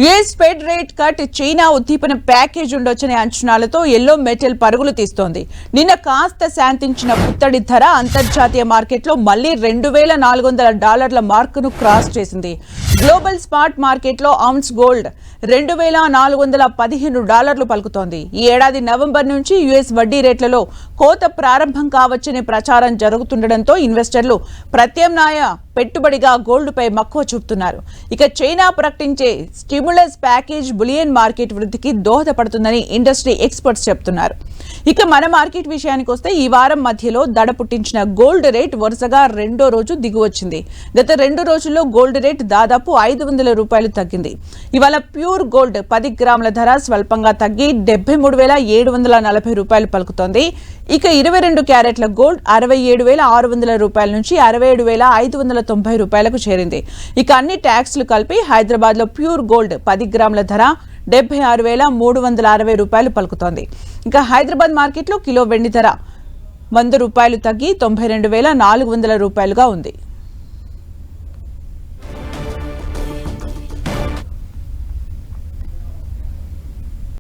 US fed rate cut, China ఉద్దీపన package ఉండొచ్చనే అంచనాలతో yellow metal పరుగులు తీస్తోంది. నిన్న కాస్త శాంతించిన పుత్తడి ధర అంతర్జాతీయ మార్కెట్లో మళ్లీ $2,400 మార్కును క్రాస్ చేసింది. గ్లోబల్ స్పాట్ మార్కెట్లో ఔన్స్ గోల్డ్ $2,415 పలుకుతోంది. ఈ ఏడాది నవంబర్ నుంచి యుఎస్ వడ్డీ రేట్లలో కోత ప్రారంభం కావచ్చనే ప్రచారం జరుగుతుండటంతో ఇన్వెస్టర్లు ప్రత్యామ్నాయ పెట్టుబడిగా గోల్డ్పై మక్కువ చూపుతున్నారు. ఇక చైనా ప్రకటించే స్టిమ్యులస్ ప్యాకేజ్ బులియన్ మార్కెట్ వృద్ధికి దోహదపడుతుందని ఇండస్ట్రీ ఎక్స్పర్ట్స్ చెబుతున్నారు. ఇక మన మార్కెట్ విషయానికి వస్తే ఈ వారం మధ్యలో దడ పుట్టించిన గోల్డ్ రేట్ వరుసగా రెండో రోజు దిగువచ్చింది. గత 2 రోజుల్లో గోల్డ్ రేట్ దాదాపు $500 తగ్గింది. ఇవాళ ప్యూర్ గోల్డ్ 10 గ్రాముల ధర స్వల్పంగా తగ్గి $73,740 పలుకుతోంది. ఇక 22 క్యారెట్ల గోల్డ్ $67,600 నుంచి $67,590 చేరింది. ఇక అన్ని ట్యాక్స్లు కలిపి హైదరాబాద్ లో ప్యూర్ గోల్డ్ 10 గ్రాముల ధర $76,360 పలుకుతోంది. ఇక హైదరాబాద్ మార్కెట్లో కిలో వెండి ధర $100 తగ్గి $92,400 ఉంది.